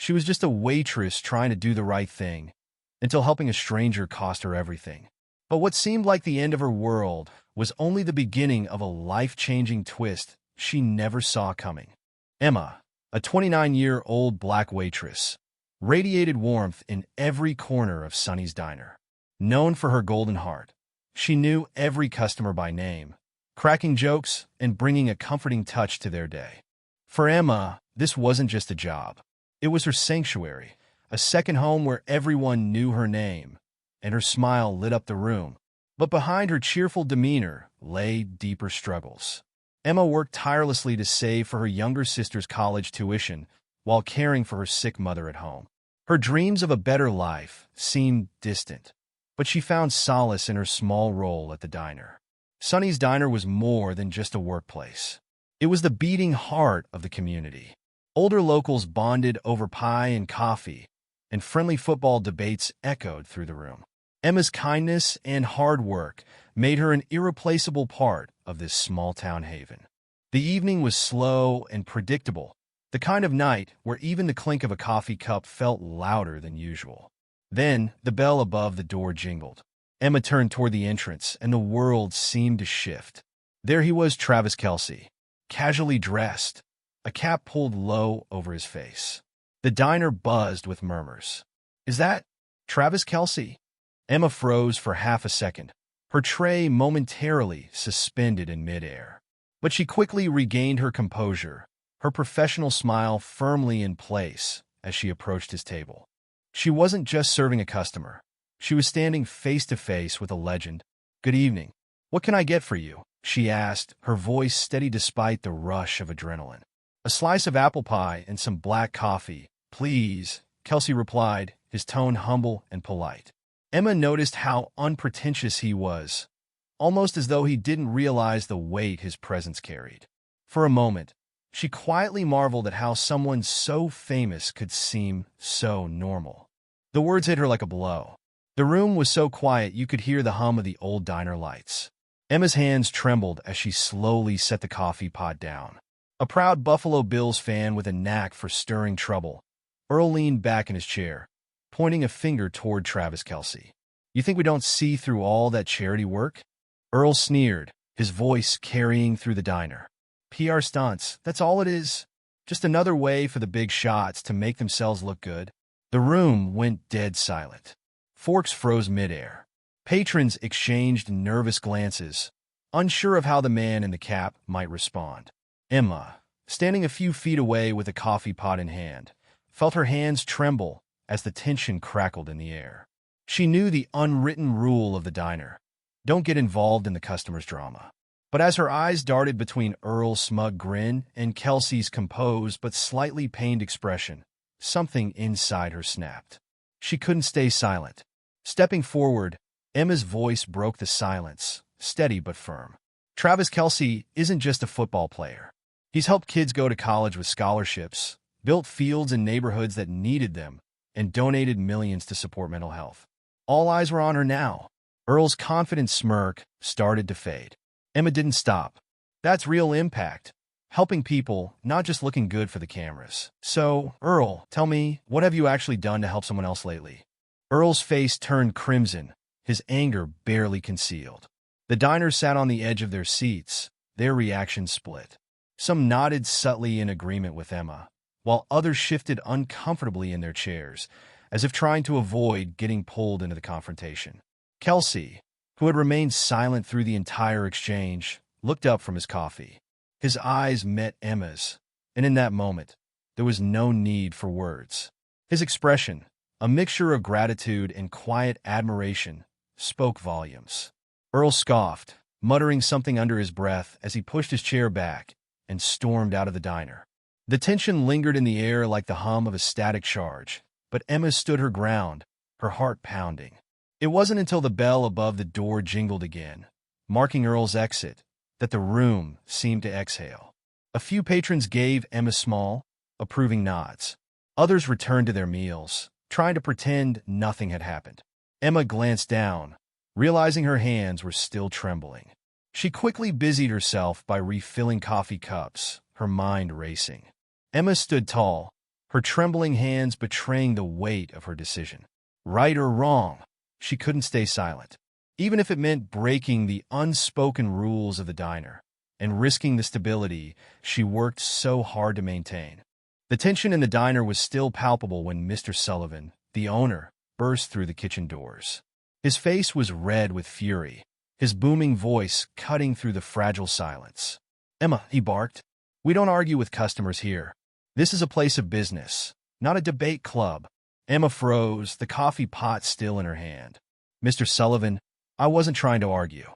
She was just a waitress trying to do the right thing, until helping a stranger cost her everything. But what seemed like the end of her world was only the beginning of a life-changing twist she never saw coming. Emma, a 29-year-old black waitress, radiated warmth in every corner of Sonny's diner. Known for her golden heart, she knew every customer by name, cracking jokes and bringing a comforting touch to their day. For Emma, this wasn't just a job. It was her sanctuary, a second home where everyone knew her name, and her smile lit up the room. But behind her cheerful demeanor lay deeper struggles. Emma worked tirelessly to save for her younger sister's college tuition while caring for her sick mother at home. Her dreams of a better life seemed distant, but she found solace in her small role at the diner. Sonny's Diner was more than just a workplace. It was the beating heart of the community. Older locals bonded over pie and coffee, and friendly football debates echoed through the room. Emma's kindness and hard work made her an irreplaceable part of this small-town haven. The evening was slow and predictable, the kind of night where even the clink of a coffee cup felt louder than usual. Then, the bell above the door jingled. Emma turned toward the entrance, and the world seemed to shift. There he was, Travis Kelce, casually dressed, a cap pulled low over his face. The diner buzzed with murmurs. "Is that Travis Kelce?" Emma froze for half a second, her tray momentarily suspended in midair. But she quickly regained her composure, her professional smile firmly in place as she approached his table. She wasn't just serving a customer. She was standing face-to-face with a legend. "Good evening. What can I get for you?" she asked, her voice steady despite the rush of adrenaline. "A slice of apple pie and some black coffee, please," Kelce replied, his tone humble and polite. Emma noticed how unpretentious he was, almost as though he didn't realize the weight his presence carried. For a moment, she quietly marveled at how someone so famous could seem so normal. The words hit her like a blow. The room was so quiet you could hear the hum of the old diner lights. Emma's hands trembled as she slowly set the coffee pot down. A proud Buffalo Bills fan with a knack for stirring trouble, Earl leaned back in his chair, pointing a finger toward Travis Kelce. "You think we don't see through all that charity work?" Earl sneered, his voice carrying through the diner. "PR stunts, that's all it is. Just another way for the big shots to make themselves look good." The room went dead silent. Forks froze midair. Patrons exchanged nervous glances, unsure of how the man in the cap might respond. Emma, standing a few feet away with a coffee pot in hand, felt her hands tremble as the tension crackled in the air. She knew the unwritten rule of the diner: don't get involved in the customer's drama. But as her eyes darted between Earl's smug grin and Kelsey's composed but slightly pained expression, something inside her snapped. She couldn't stay silent. Stepping forward, Emma's voice broke the silence, steady but firm. "Travis Kelce isn't just a football player. He's helped kids go to college with scholarships, built fields in neighborhoods that needed them, and donated millions to support mental health." All eyes were on her now. Earl's confident smirk started to fade. Emma didn't stop. "That's real impact. Helping people, not just looking good for the cameras. So, Earl, tell me, what have you actually done to help someone else lately?" Earl's face turned crimson, his anger barely concealed. The diners sat on the edge of their seats, their reactions split. Some nodded subtly in agreement with Emma, while others shifted uncomfortably in their chairs, as if trying to avoid getting pulled into the confrontation. Kelce, who had remained silent through the entire exchange, looked up from his coffee. His eyes met Emma's, and in that moment, there was no need for words. His expression, a mixture of gratitude and quiet admiration, spoke volumes. Earl scoffed, muttering something under his breath as he pushed his chair back and stormed out of the diner. The tension lingered in the air like the hum of a static charge, but Emma stood her ground, her heart pounding. It wasn't until the bell above the door jingled again, marking Earl's exit, that the room seemed to exhale. A few patrons gave Emma small, approving nods. Others returned to their meals, trying to pretend nothing had happened. Emma glanced down, realizing her hands were still trembling. She quickly busied herself by refilling coffee cups, her mind racing. Emma stood tall, her trembling hands betraying the weight of her decision. Right or wrong, she couldn't stay silent, even if it meant breaking the unspoken rules of the diner and risking the stability she worked so hard to maintain. The tension in the diner was still palpable when Mr. Sullivan, the owner, burst through the kitchen doors. His face was red with fury, his booming voice cutting through the fragile silence. "Emma," he barked, "we don't argue with customers here. This is a place of business, not a debate club." Emma froze, the coffee pot still in her hand. "Mr. Sullivan, I wasn't trying to argue.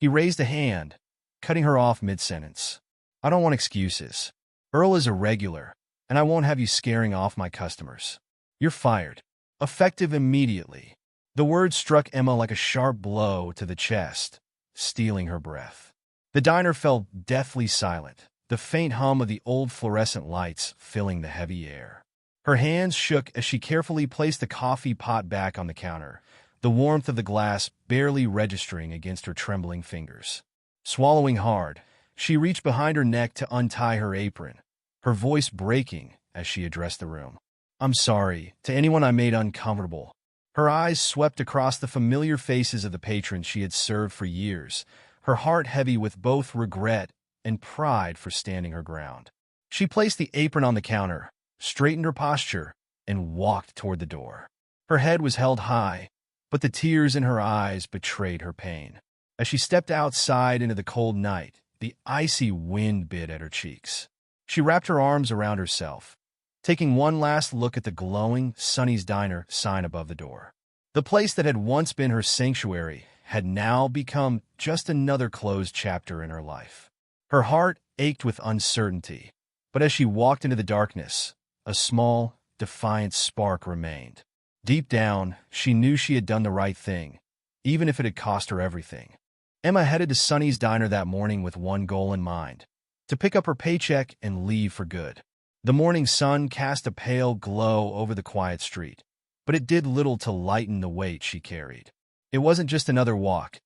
He raised a hand, cutting her off mid-sentence. "I don't want excuses. Earl is a regular, and I won't have you scaring off my customers. You're fired. Effective immediately." The words struck Emma like a sharp blow to the chest, stealing her breath. The diner fell deathly silent, the faint hum of the old fluorescent lights filling the heavy air. Her hands shook as she carefully placed the coffee pot back on the counter, the warmth of the glass barely registering against her trembling fingers. Swallowing hard, she reached behind her neck to untie her apron, her voice breaking as she addressed the room. "I'm sorry to anyone I made uncomfortable." Her eyes swept across the familiar faces of the patrons she had served for years, her heart heavy with both regret and pride for standing her ground. She placed the apron on the counter, straightened her posture, and walked toward the door. Her head was held high, but the tears in her eyes betrayed her pain. As she stepped outside into the cold night, the icy wind bit at her cheeks. She wrapped her arms around herself, taking one last look at the glowing Sonny's Diner sign above the door. The place that had once been her sanctuary had now become just another closed chapter in her life. Her heart ached with uncertainty, but as she walked into the darkness, a small, defiant spark remained. Deep down, she knew she had done the right thing, even if it had cost her everything. Emma headed to Sonny's Diner that morning with one goal in mind: to pick up her paycheck and leave for good. The morning sun cast a pale glow over the quiet street, but it did little to lighten the weight she carried. It wasn't just another walk.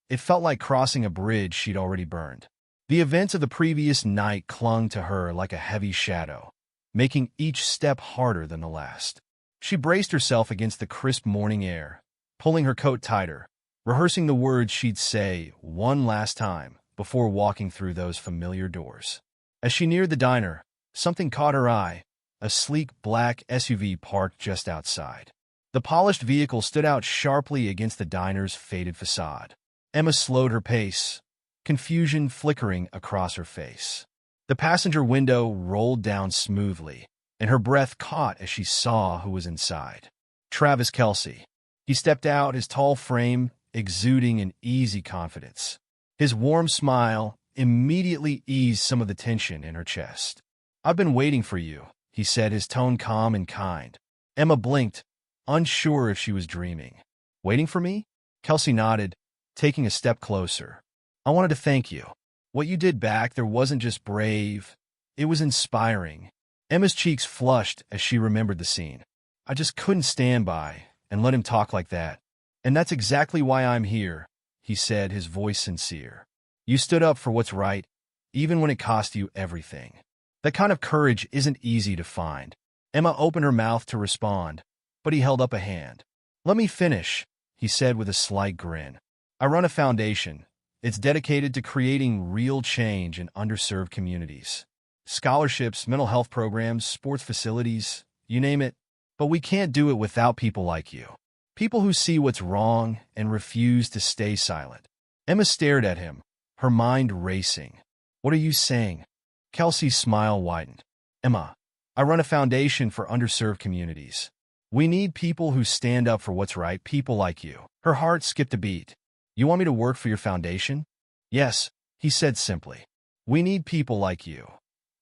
It felt like crossing a bridge she'd already burned. The events of the previous night clung to her like a heavy shadow, making each step harder than the last. She braced herself against the crisp morning air, pulling her coat tighter, rehearsing the words she'd say one last time before walking through those familiar doors. As she neared the diner, something caught her eye: a sleek black SUV parked just outside. The polished vehicle stood out sharply against the diner's faded facade. Emma slowed her pace, confusion flickering across her face. The passenger window rolled down smoothly, and her breath caught as she saw who was inside. Travis Kelce. He stepped out, his tall frame exuding an easy confidence. His warm smile immediately eased some of the tension in her chest. "I've been waiting for you," he said, his tone calm and kind. Emma blinked, unsure if she was dreaming. "Waiting for me?" Kelce nodded, taking a step closer. "I wanted to thank you. What you did back there wasn't just brave, it was inspiring." Emma's cheeks flushed as she remembered the scene. "I just couldn't stand by and let him talk like that. And that's exactly why I'm here," he said, his voice sincere. "You stood up for what's right, even when it cost you everything. That kind of courage isn't easy to find." Emma opened her mouth to respond, but he held up a hand. "Let me finish," he said with a slight grin. "I run a foundation. It's dedicated to creating real change in underserved communities. Scholarships, mental health programs, sports facilities, you name it. But we can't do it without people like you. People who see what's wrong and refuse to stay silent." Emma stared at him, her mind racing. "What are you saying?" Kelce's smile widened. "Emma, I run a foundation for underserved communities. We need people who stand up for what's right, people like you." Her heart skipped a beat. "You want me to work for your foundation?" "Yes," he said simply. "We need people like you.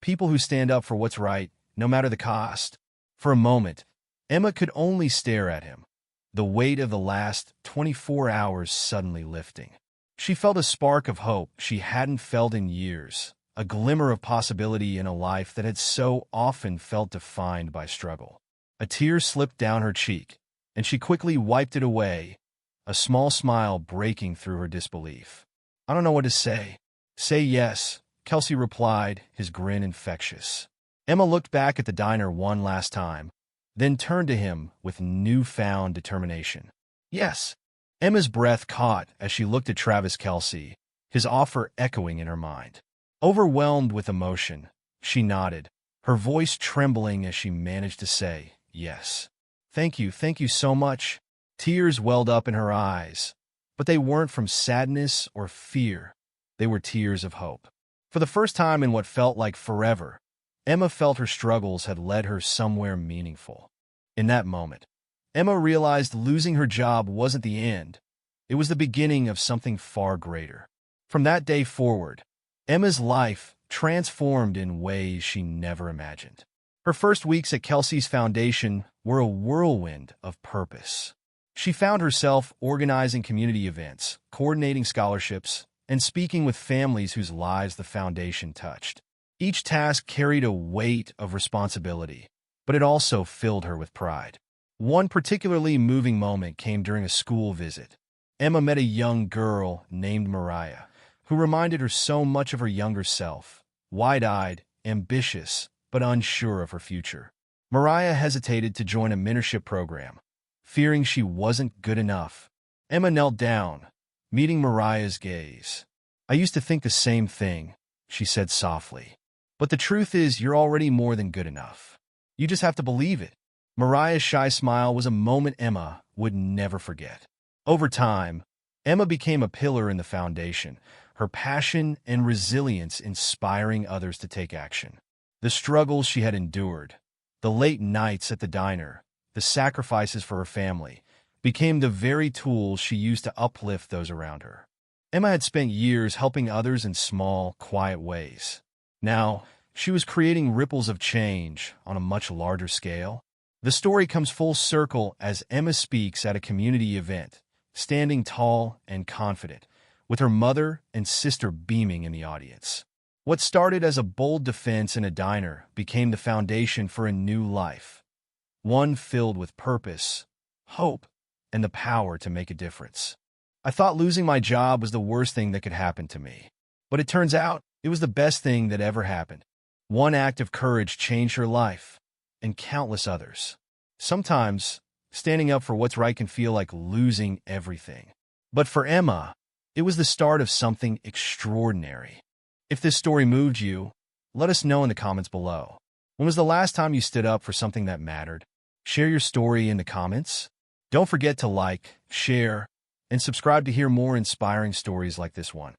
People who stand up for what's right, no matter the cost." For a moment, Emma could only stare at him, the weight of the last 24 hours suddenly lifting. She felt a spark of hope she hadn't felt in years, a glimmer of possibility in a life that had so often felt defined by struggle. A tear slipped down her cheek, and she quickly wiped it away, a small smile breaking through her disbelief. "I don't know what to say." "Say yes," Kelce replied, his grin infectious. Emma looked back at the diner one last time, then turned to him with newfound determination. Yes. Emma's breath caught as she looked at Travis Kelce, his offer echoing in her mind. Overwhelmed with emotion, she nodded, her voice trembling as she managed to say, yes. Thank you so much. Tears welled up in her eyes, but they weren't from sadness or fear. They were tears of hope. For the first time in what felt like forever, Emma felt her struggles had led her somewhere meaningful. In that moment, Emma realized losing her job wasn't the end. It was the beginning of something far greater. From that day forward, Emma's life transformed in ways she never imagined. Her first weeks at Kelsey's Foundation were a whirlwind of purpose. She found herself organizing community events, coordinating scholarships, and speaking with families whose lives the foundation touched. Each task carried a weight of responsibility, but it also filled her with pride. One particularly moving moment came during a school visit. Emma met a young girl named Mariah, who reminded her so much of her younger self, wide-eyed, ambitious, but unsure of her future. Mariah hesitated to join a mentorship program, fearing she wasn't good enough. Emma knelt down, meeting Mariah's gaze. "I used to think the same thing," she said softly. "But the truth is you're already more than good enough. You just have to believe it." Mariah's shy smile was a moment Emma would never forget. Over time, Emma became a pillar in the foundation, her passion and resilience inspiring others to take action. The struggles she had endured, the late nights at the diner, the sacrifices for her family, became the very tools she used to uplift those around her. Emma had spent years helping others in small, quiet ways. Now, she was creating ripples of change on a much larger scale. The story comes full circle as Emma speaks at a community event, standing tall and confident, with her mother and sister beaming in the audience. What started as a bold defense in a diner became the foundation for a new life, one filled with purpose, hope, and the power to make a difference. "I thought losing my job was the worst thing that could happen to me, but it turns out it was the best thing that ever happened." One act of courage changed her life, and countless others. Sometimes, standing up for what's right can feel like losing everything. But for Emma, it was the start of something extraordinary. If this story moved you, let us know in the comments below. When was the last time you stood up for something that mattered? Share your story in the comments. Don't forget to like, share, and subscribe to hear more inspiring stories like this one.